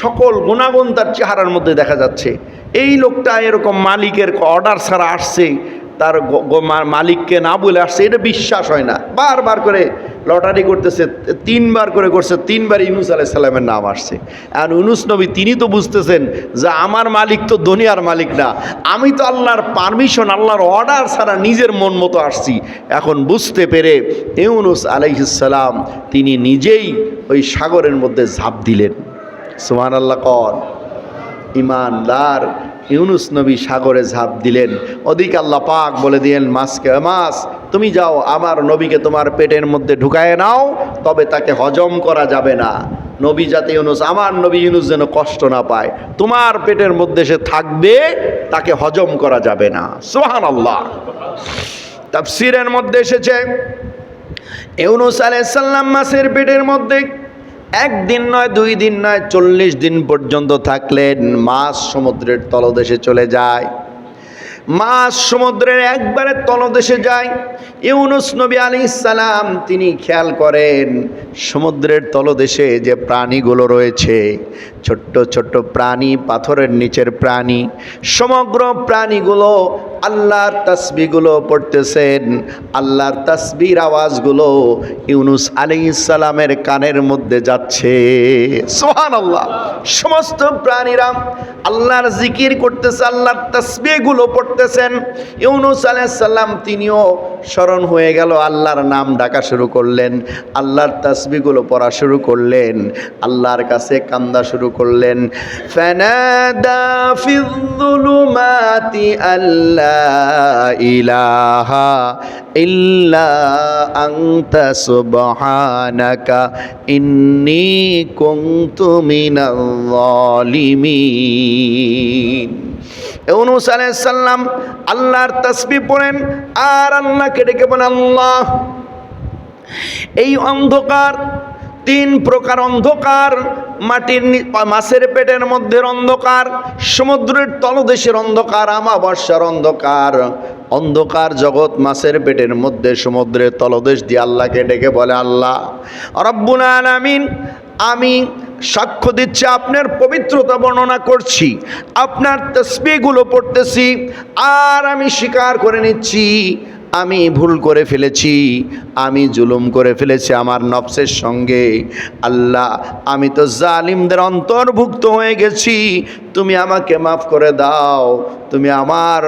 সকল গুণাগুণ তার চেহারার মধ্যে দেখা যাচ্ছে। এই লোকটা এরকম মালিকের অর্ডার ছাড়া আসছে, তার মালিককে না বলে আসছে, এটা বিশ্বাস হয় না। বারবার করে লটারি করতেছে, 3 বার করে করছে, 3 বার ইউনূস আলাইহিস সালামের নাম আসছে। আর ইউনূস নবী তিনি তো বুঝতেছেন যে আমার মালিক তো দুনিয়ার মালিক না, আমি তো আল্লাহর পারমিশন, আল্লাহর অর্ডার ছাড়া নিজের মন মতো আসছি। এখন বুঝতে পেরে ইউনূস আলাইহিস সালাম তিনি নিজেই ওই সাগরের মধ্যে ঝাঁপ দিলেন। সুবহানাল্লাহ কর। ইমানদার ইউনূস নবী সাগরে ঝাঁপ দিলেন। ওদিকে আল্লাহ পাক বলে দিলেন মাছকে, মাছ তুমি যাও আমার নবীকে তোমার পেটের মধ্যে ঢুকায় নাও, তবে তাকে হজম করা যাবে না। নবী যাতে ইউনূস, আমার নবী ইউনূস যেন কষ্ট না পায়, তোমার পেটের মধ্যে সে থাকবে, তাকে হজম করা যাবে না। সুবহানাল্লাহ। তাফসীরের মধ্যে এসেছে ইউনূস আলাইহিস সালাম মাছের পেটের মধ্যে 1 দিন নয়, 2 দিন নয়, 40 দিন পর্যন্ত থাকলেন। মাছ সমুদ্রের তলদেশে চলে যায়, মাছ সমুদ্রের একবারে তলদেশে যায়। ইউনূস নবী আলাইহিস সালাম তিনি খেয়াল করেন সমুদ্রের তলদেশে যে প্রাণীগুলো রয়েছে, ছোট্ট ছোট্ট প্রাণী, পাথরের নিচের প্রাণী, সমগ্র প্রাণীগুলো আল্লাহর তাসবিহগুলো পড়তেছেন। আল্লাহর তাসবির আওয়াজগুলো ইউনূস আলাইহিস সালামের কানের মধ্যে যাচ্ছে। সুবহানাল্লাহ। সমস্ত প্রাণীরা আল্লাহর জিকির করতেছে, আল্লাহর তাসবিহগুলো পড়তেছেন। ইউনূস আলাইহিস সালাম তিনিও স্মরণ হয়ে গেল, আল্লাহর নাম ডাকা শুরু করলেন, আল্লাহর তাসবিহগুলো পড়া শুরু করলেন, আল্লাহর কাছে কান্দা শুরু করলেন। ফানাদা ফিয-যুলুমাতি আল্লা ইলাহা ইল্লা আনতা সুবহানাকা ইন্নী কুনতু মিনাল যালিমিন। ইউনূস আলাইহিস সালাম আল্লাহর তাসবিহ পড়েন আর আল্লাহকে ডেকে বলেন, আল্লাহ এই অন্ধকার, 3 প্রকার অন্ধকার, মাটির মাছের পেটের মধ্যের অন্ধকার, সমুদ্রের তলদেশের অন্ধকার, আমাবস্যার অন্ধকার, অন্ধকার জগৎ মাছের পেটের মধ্যে সমুদ্রের তলদেশ দিয়ে আল্লাহকে ডেকে বলে, আল্লাহ রব্বুল আলামিন, আমি সাক্ষ্য দিচ্ছি, আপনার পবিত্রতা বর্ণনা করছি, আপনার তাসবিহগুলো পড়তেছি, আর আমি স্বীকার করে নিচ্ছি আমি ভুল করে ফেলেছি, আমি জুলুম করে ফেলেছি আমার নফসের সঙ্গে। আল্লাহ আমি তো জালিমদের অন্তর্ভুক্ত হয়ে গেছি, তুমি আমাকে মাফ করে দাও, তুমি আমার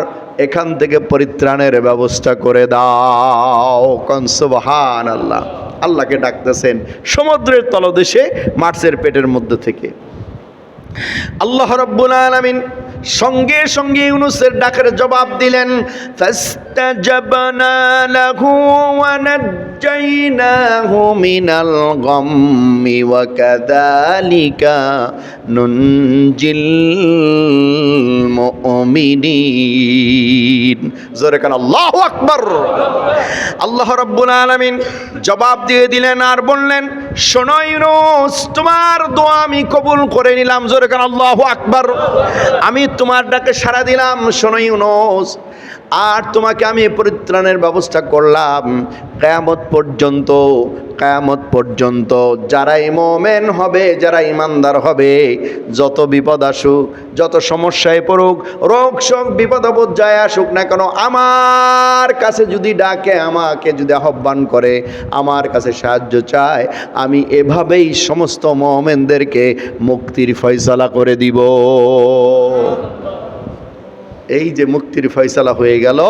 এখান থেকে পরিত্রাণের ব্যবস্থা করে দাও। কোন সুবহানাল্লাহ। আল্লাহকে ডাকতেছেন সমুদ্রের তলদেশে মাছের পেটের মধ্যে থেকে। আল্লাহ রাব্বুল আলামিন সঙ্গে সঙ্গে ইউনূসের ডাকের জবাব দিলেন, ফাস্তাজাবনা লাহু ওয়া নাজ্জাইনাহু মিনাল গাম্মি ওয়া কাযালিকা নুনজিল মুমিনিন। জোরে কান আল্লাহু আকবার। আল্লাহ রাব্বুল আলামিন জবাব দিয়ে দিলেন আর বললেন, শোনো ইউনূস, তোমার দোয়া আমি কবুল করে নিলাম। জোরে কান আল্লাহু আকবার। আমি তোমার ডাকে সাড়া দিলাম। শোনো ইউনূস, আর তোমাকে আমি পরিত্রাণের ব্যবস্থা করলাম। কিয়ামত পর্যন্ত যারাই মুমিন হবে, যারা ইমানদার হবে, যত বিপদ আসুক, যত সমস্যায় পড়ুক, রোগ শোক বিপদ আপদ যায় আসুক না কেন, আমার কাছে যদি ডাকে, আমাকে যদি আহ্বান করে, আমার কাছে সাহায্য চায়, আমি এভাবেই সমস্ত মুমিনদেরকে মুক্তির ফয়সালা করে দিব। এই যে মুক্তির ফয়সালা হয়ে গেল,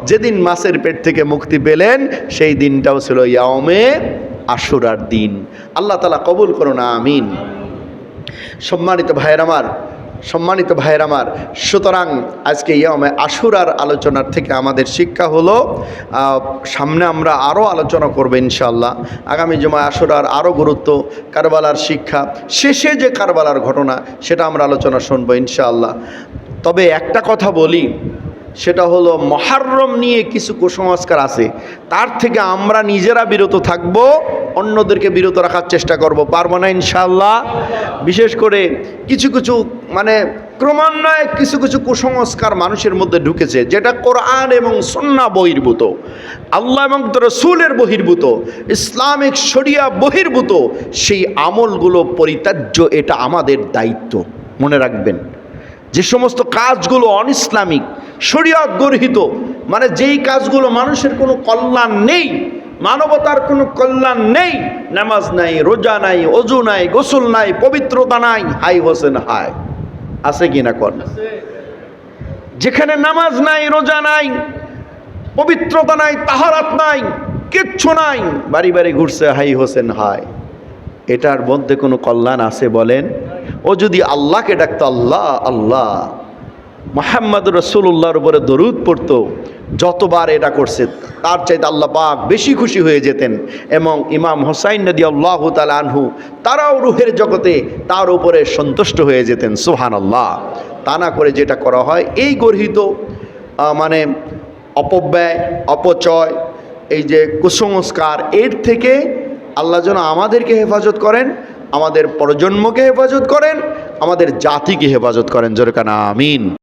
যেদিন মাছের পেট থেকে মুক্তি পেলেন, সেই দিনটাও ছিল ইয়াউমে আশুরার দিন। আল্লাহ তাআলা কবুল করুন, আমিন। সম্মানিত ভাইয়ের আমার, সুতরাং আজকে ইয়াউমে আশুরার আলোচনার থেকে আমাদের শিক্ষা হলো, সামনে আমরা আরও আলোচনা করব ইনশাআল্লাহ। আগামী জুমায় আশুরার আরও গুরুত্ব, কারবালার শিক্ষা, শেষে যে কারবালার ঘটনা, সেটা আমরা আলোচনা শুনবো ইনশাআল্লাহ। তবে একটা কথা বলি, সেটা হলো মুহররম নিয়ে কিছু কুসংস্কার আছে, তার থেকে আমরা নিজেরা বিরত থাকব, অন্যদেরকে বিরত রাখার চেষ্টা করব। পারবো না ইনশাআল্লাহ? বিশেষ করে কিছু ক্রমান্বয়ে কিছু কুসংস্কার মানুষের মধ্যে ঢুকেছে, যেটা কোরআন এবং সুন্নাহ বহির্ভূত, আল্লাহ এবং রাসূলের বহির্ভূত, ইসলামিক শরিয়া বহির্ভূত। সেই আমলগুলো পরিত্যাজ্য, এটা আমাদের দায়িত্ব। মনে রাখবেন, যে সমস্ত কাজগুলো অনইসলামিক, শরীয়ত গর্হিত, মানে যেই কাজগুলো মানুষের কোনো কল্যাণ নেই, মানবতার কোনো কল্যাণ নেই, নামাজ নাই, রোজা নাই, ওযু নাই, গোসল নাই, পবিত্রতা নাই, হাই হোসেন হাই, আছে কি না? কোন যেখানে নামাজ নাই, রোজা নাই, পবিত্রতা নাই, তাহারাত নাই, কিচ্ছু নাই, বাড়ি বাড়ি ঘুরছে হাই হোসেন হাই, এটার মধ্যে কোনো কল্যাণ আছে বলেন? ও যদি আল্লাহকে ডাকতো, আল্লাহ আল্লাহ, মুহাম্মদ রাসূলুল্লাহর উপরে দরুদ পড়তো, যতবার এটা করছে তার চাইতে আল্লাহ পাক বেশি খুশি হয়ে যেতেন। এবং ইমাম হোসাইন রাদিয়াল্লাহু তাআলা আনহু, তারাও রূহের জগতে তার উপরে সন্তুষ্ট হয়ে যেতেন। সুবহানাল্লাহ। তা না করে যেটা করা হয়, এই গর্হিত মানে অপব্যয়, অপচয়, এই যে কুসংস্কার, এর থেকে আল্লাহ যেন আমাদেরকে হেফাজত করেন, আমাদের প্রজন্মকে হেফাজত করেন, আমাদের জাতিকে হেফাজত করেন। জোরে কান আমিন।